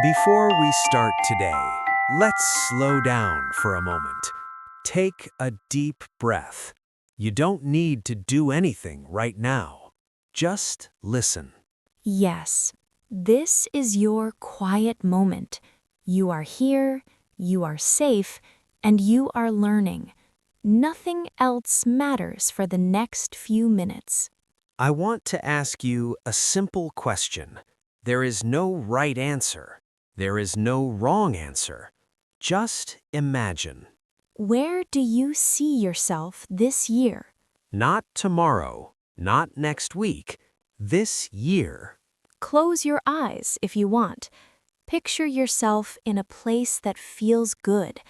Before we start today, let's slow down for a moment. Take a deep breath. You don't need to do anything right now. Just listen. Yes, this is your quiet moment. You are here, you are safe, and you are learning. Nothing else matters for the next few minutes. I want to ask you a simple question. There is no right answer. There is no wrong answer. Just imagine. Where do you see yourself this year? Not tomorrow, not next week, this year. Close your eyes if you want. Picture yourself in a place that feels good.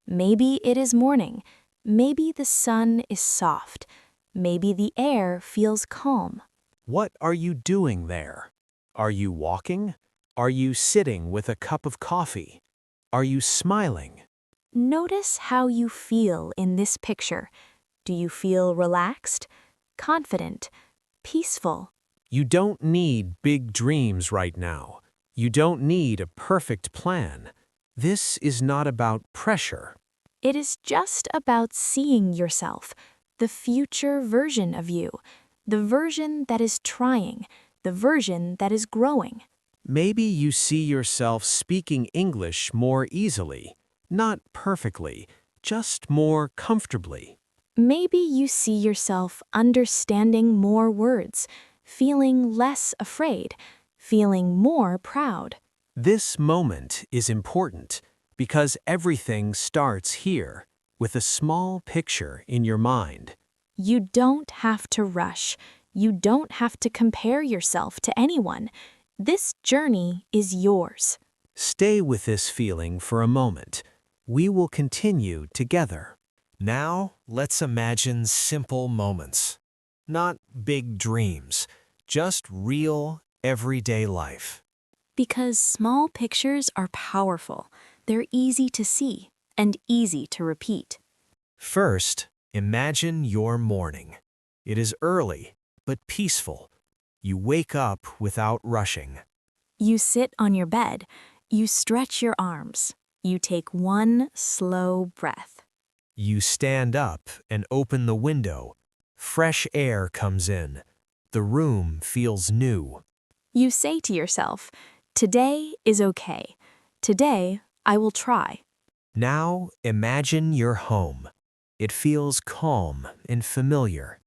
Maybe it is morning. Maybe the sun is soft. Maybe the air feels calm. What are you doing there? Are you walking? Are you sitting with a cup of coffee? Are you smiling? Notice how you feel in this picture. Do you feel relaxed, confident, peaceful? You don't need big dreams right now. You don't need a perfect plan. This is not about pressure. It is just about seeing yourself, the future version of you, the version that is trying, the version that is growing. Maybe you see yourself speaking English more easily, not perfectly, just more comfortably. Maybe you see yourself understanding more words, feeling less afraid, feeling more proud. This moment is important because everything starts here, with a small picture in your mind. You don't have to rush. You don't have to compare yourself to anyone. This journey is yours. Stay with this feeling for a moment. We will continue together. Now, let's imagine simple moments. Not big dreams, just real, everyday life. Because small pictures are powerful. They're easy to see and easy to repeat. First, imagine your morning. It is early, but peaceful. You wake up without rushing. You sit on your bed. You stretch your arms. You take one slow breath. You stand up and open the window. Fresh air comes in. The room feels new. You say to yourself, "Today is okay. Today, I will try." Now imagine your home. It feels calm and familiar.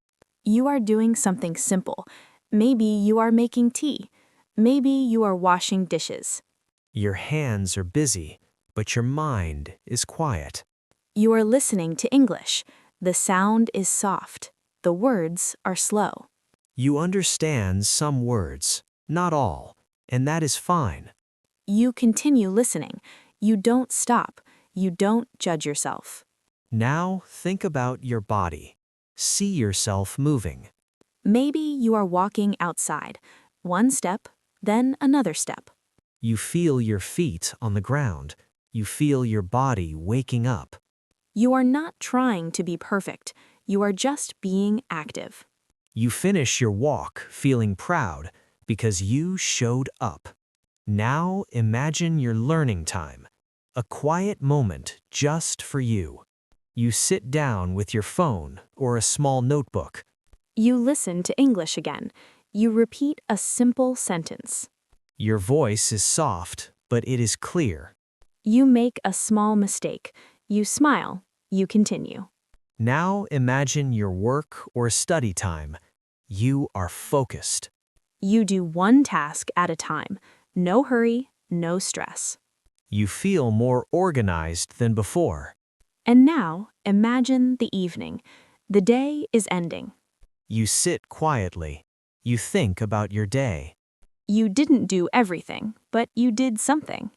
You are doing something simple. Maybe you are making tea. Maybe you are washing dishes. Your hands are busy, but your mind is quiet. You are listening to English. The sound is soft. The words are slow. You understand some words, not all, and that is fine. You continue listening. You don't stop. You don't judge yourself. Now think about your body. See yourself moving. Maybe you are walking outside. One step, then another step. You feel your feet on the ground. You feel your body waking up. You are not trying to be perfect. You are just being active. You finish your walk feeling proud because you showed up. Now imagine your learning time, a quiet moment just for you. You sit down with your phone or a small notebook. You listen to English again. You repeat a simple sentence. Your voice is soft, but it is clear. You make a small mistake. You smile. You continue. Now imagine your work or study time. You are focused. You do one task at a time. No hurry, no stress. You feel more organized than before. And now, imagine the evening. The day is ending. You sit quietly. You think about your day. You didn't do everything, but you did something.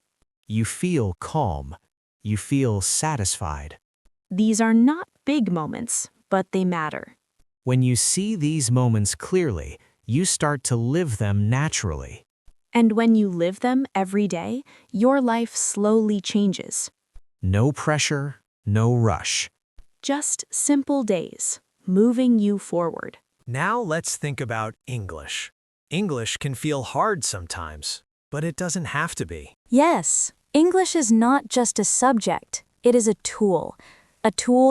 You feel calm. You feel satisfied. These are not big moments, but they matter. When you see these moments clearly, you start to live them naturally. And when you live them every day, your life slowly changes. No pressure, no rush. Just simple days, moving you forward. Now let's think about English. English can feel hard sometimes. but it doesn't have to be. Yes, English is not just a subject, it is a tool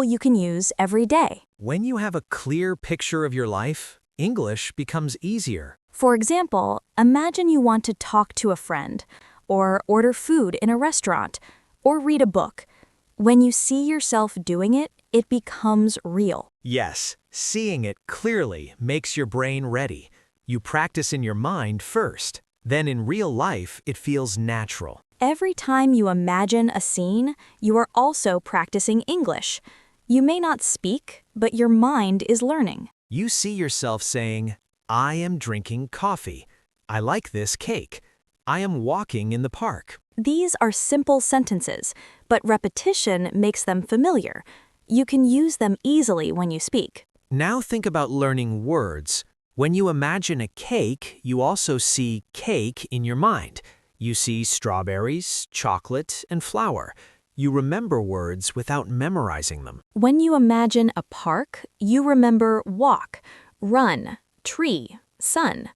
you can use every day. When you have a clear picture of your life, English becomes easier. For example, imagine you want to talk to a friend, or order food in a restaurant, or read a book. When you see yourself doing it, it becomes real. Yes, seeing it clearly makes your brain ready. You practice in your mind first. Then in real life, it feels natural. Every time you imagine a scene, you are also practicing English. You may not speak, but your mind is learning. You see yourself saying, I am drinking coffee. I like this cake. I am walking in the park. These are simple sentences, but repetition makes them familiar. You can use them easily when you speak. Now think about learning words. When you imagine a cake, you also see cake in your mind. You see strawberries, chocolate, and flour. You remember words without memorizing them. When you imagine a park, you remember walk, run, tree, sun.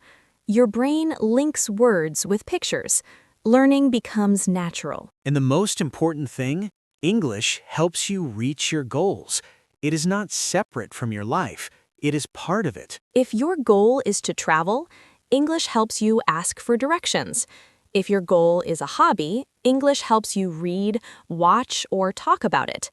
Your brain links words with pictures. Learning becomes natural. And the most important thing, English helps you reach your goals. It is not separate from your life. It is part of it. If your goal is to travel, English helps you ask for directions. If your goal is a hobby, English helps you read, watch, or talk about it.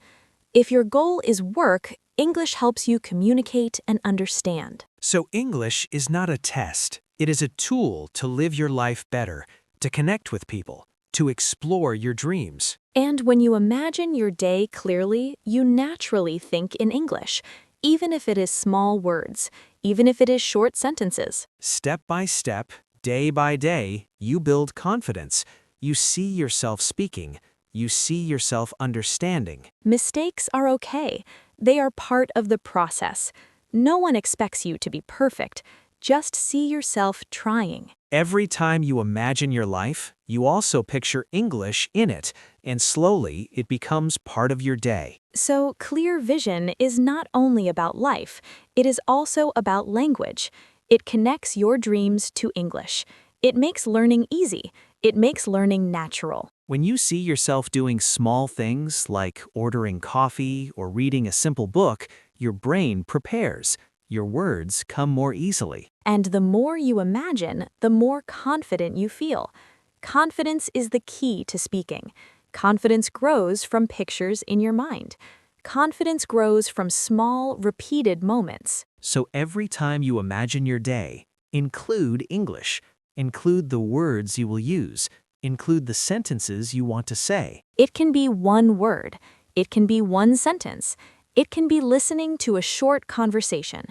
If your goal is work, English helps you communicate and understand. So English is not a test. It is a tool to live your life better, to connect with people, to explore your dreams. And when you imagine your day clearly, you naturally think in English, even if it is small words, even if it is short sentences. Step by step, day by day, you build confidence. You see yourself speaking. You see yourself understanding. Mistakes are okay. They are part of the process. No one expects you to be perfect. Just see yourself trying. Every time you imagine your life, you also picture English in it, and slowly it becomes part of your day. So, clear vision is not only about life, it is also about language. It connects your dreams to English. It makes learning easy. It makes learning natural. When you see yourself doing small things like ordering coffee or reading a simple book, your brain prepares. Your words come more easily. And the more you imagine, the more confident you feel. Confidence is the key to speaking. Confidence grows from pictures in your mind. Confidence grows from small, repeated moments. So every time you imagine your day, include English. Include the words you will use. Include the sentences you want to say. It can be one word. It can be one sentence. It can be listening to a short conversation.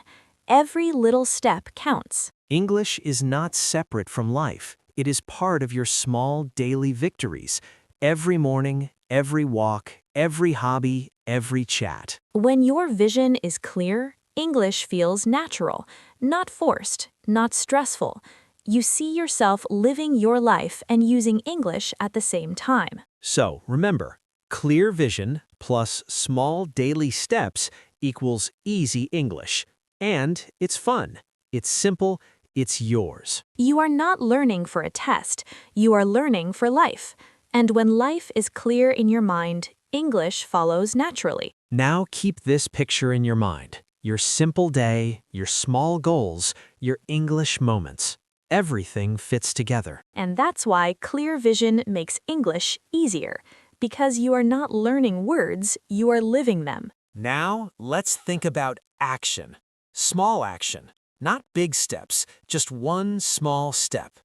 Every little step counts. English is not separate from life. It is part of your small daily victories. Every morning, every walk, every hobby, every chat. When your vision is clear, English feels natural, not forced, not stressful. You see yourself living your life and using English at the same time. So, remember, clear vision plus small daily steps equals easy English. And it's fun. It's simple. It's yours. You are not learning for a test. You are learning for life. And when life is clear in your mind, English follows naturally. Now keep this picture in your mind. Your simple day, your small goals, your English moments. Everything fits together. And that's why clear vision makes English easier. Because you are not learning words, you are living them. Now, let's think about action. Small action, not big steps, just one small step.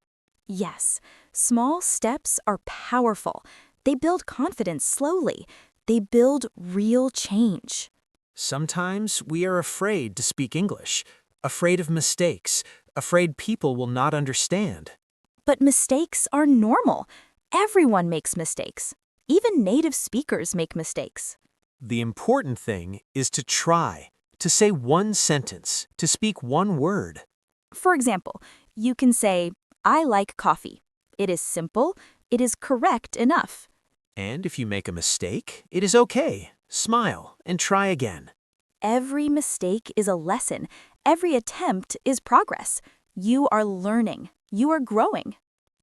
Yes, small steps are powerful. They build confidence slowly. They build real change. Sometimes we are afraid to speak English, afraid of mistakes, afraid people will not understand. But mistakes are normal. Everyone makes mistakes. Even native speakers make mistakes. The important thing is to try, to say one sentence, to speak one word. For example, you can say, I like coffee. It is simple. It is correct enough. And if you make a mistake, it is okay. Smile and try again. Every mistake is a lesson. Every attempt is progress. You are learning. You are growing.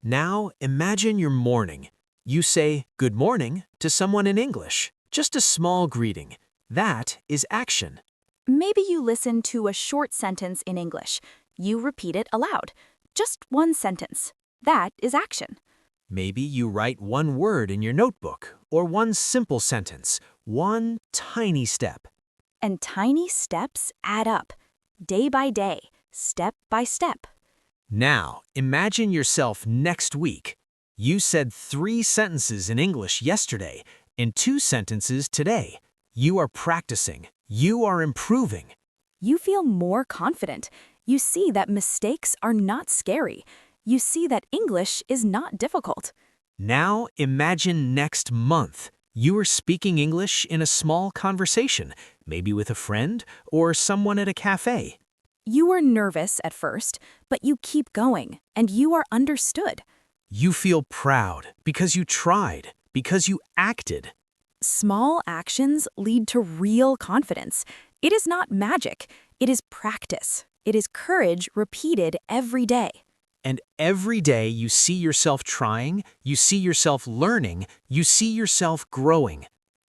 Now, imagine your morning. You say good morning to someone in English, just a small greeting. That is action. Maybe you listen to a short sentence in English. You repeat it aloud. Just one sentence. That is action. Maybe you write one word in your notebook or one simple sentence, one tiny step. And tiny steps add up. Day by day, step by step. Now, imagine yourself next week. You said 3 sentences in English yesterday and 2 sentences today. You are practicing. You are improving. You feel more confident. You see that mistakes are not scary. You see that English is not difficult. Now, imagine next month. You are speaking English in a small conversation, maybe with a friend or someone at a cafe. You were nervous at first, but you keep going, and you are understood. You feel proud because you tried, because you acted. Small actions lead to real confidence. It is not magic. It is practice. It is courage repeated every day. And every day you see yourself trying, you see yourself learning, you see yourself growing.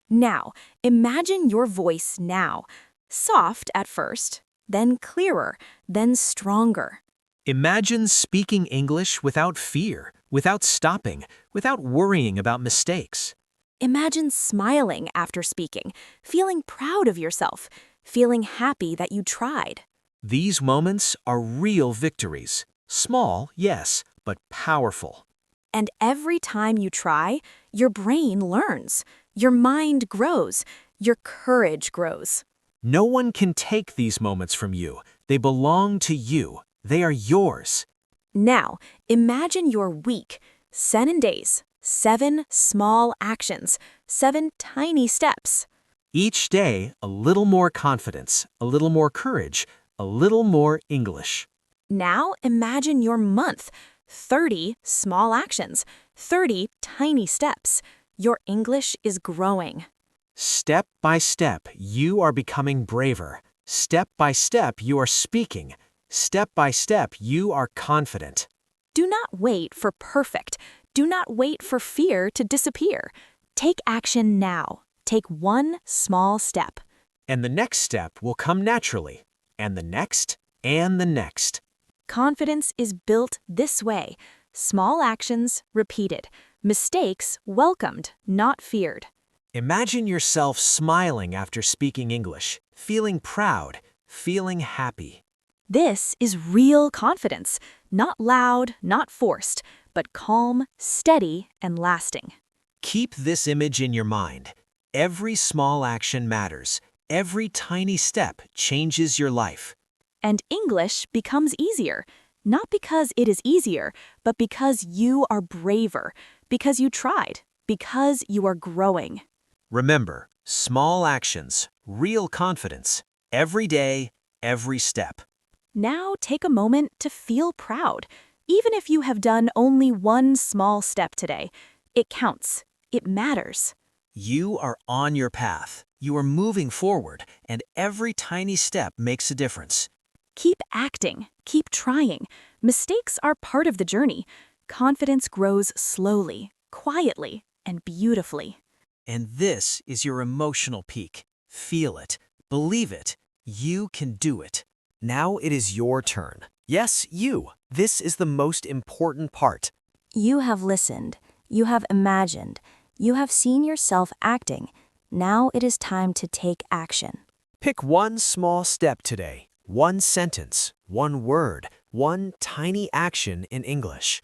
Now, imagine your voice now. Soft at first, then clearer, then stronger. Imagine speaking English without fear, without stopping, without worrying about mistakes. Imagine smiling after speaking, feeling proud of yourself, feeling happy that you tried. These moments are real victories. Small, yes, but powerful. And every time you try, your brain learns, your mind grows, your courage grows. No one can take these moments from you. They belong to you. They are yours. Now, imagine your week, 7 days, 7 small actions, 7 tiny steps. Each day, a little more confidence, a little more courage, a little more English. Now, imagine your month, 30 small actions, 30 tiny steps. Your English is growing. Step by step, you are becoming braver. Step by step, you are speaking. Step by step, you are confident. Do not wait for perfect. Do not wait for fear to disappear. Take action now. Take one small step. And the next step will come naturally. And the next, and the next. Confidence is built this way. Small actions repeated. Mistakes welcomed, not feared. Imagine yourself smiling after speaking English, feeling proud, feeling happy. This is real confidence, not loud, not forced, but calm, steady, and lasting. Keep this image in your mind. Every small action matters. Every tiny step changes your life. And English becomes easier, not because it is easier, but because you are braver, because you tried, because you are growing. Remember, small actions, real confidence, every day, every step. Now take a moment to feel proud. Even if you have done only one small step today, it counts. It matters. You are on your path. You are moving forward, and every tiny step makes a difference. Keep acting. Keep trying. Mistakes are part of the journey. Confidence grows slowly, quietly, and beautifully. And this is your emotional peak. Feel it. Believe it. You can do it. Now it is your turn. Yes, you. This is the most important part. You have listened. You have imagined. You have seen yourself acting. Now it is time to take action. Pick one small step today. One sentence, one word, one tiny action in English.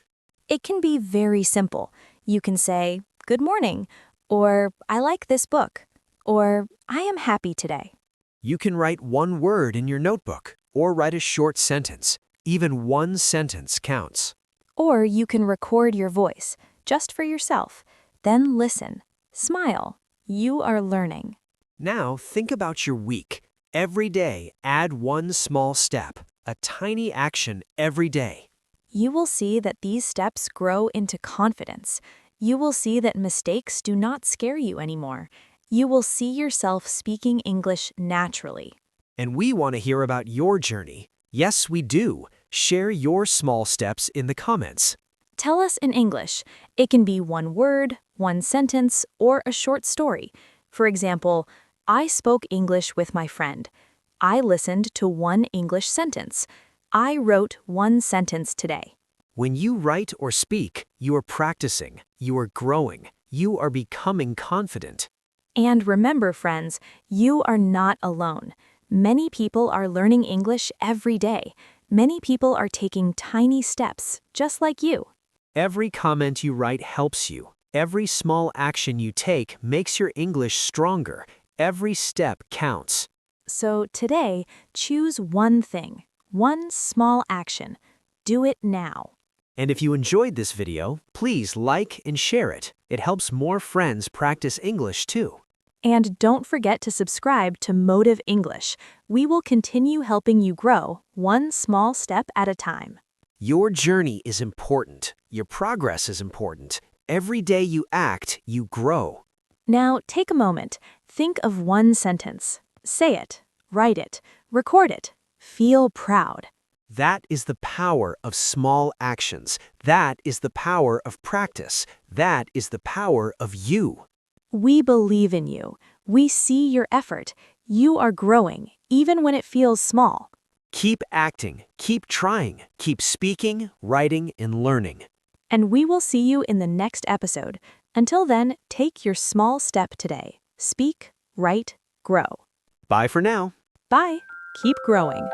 It can be very simple. You can say, "Good morning," or "I like this book," or "I am happy today." You can write one word in your notebook or write a short sentence. Even one sentence counts. Or you can record your voice, just for yourself. Then listen. Smile. You are learning. Now think about your week. Every day, add one small step, a tiny action every day. You will see that these steps grow into confidence. You will see that mistakes do not scare you anymore. You will see yourself speaking English naturally. And we want to hear about your journey. Yes, we do. Share your small steps in the comments. Tell us in English. It can be one word, one sentence, or a short story. For example, I spoke English with my friend. I listened to one English sentence. I wrote one sentence today. When you write or speak, you are practicing, you are growing, you are becoming confident. And remember, friends, you are not alone. Many people are learning English every day. Many people are taking tiny steps, just like you. Every comment you write helps you. Every small action you take makes your English stronger. Every step counts. So today, choose one thing, one small action. Do it now. And if you enjoyed this video, please like and share it. It helps more friends practice English too. And don't forget to subscribe to Motive English. We will continue helping you grow, one small step at a time. Your journey is important. Your progress is important. Every day you act, you grow. Now, take a moment. Think of one sentence. Say it, write it, record it. Feel proud. That is the power of small actions. That is the power of practice. That is the power of you. We believe in you. We see your effort. You are growing, even when it feels small. Keep acting, keep trying, keep speaking, writing, and learning. And we will see you in the next episode. Until then, take your small step today. Speak, write, grow. Bye for now. Bye. Keep growing.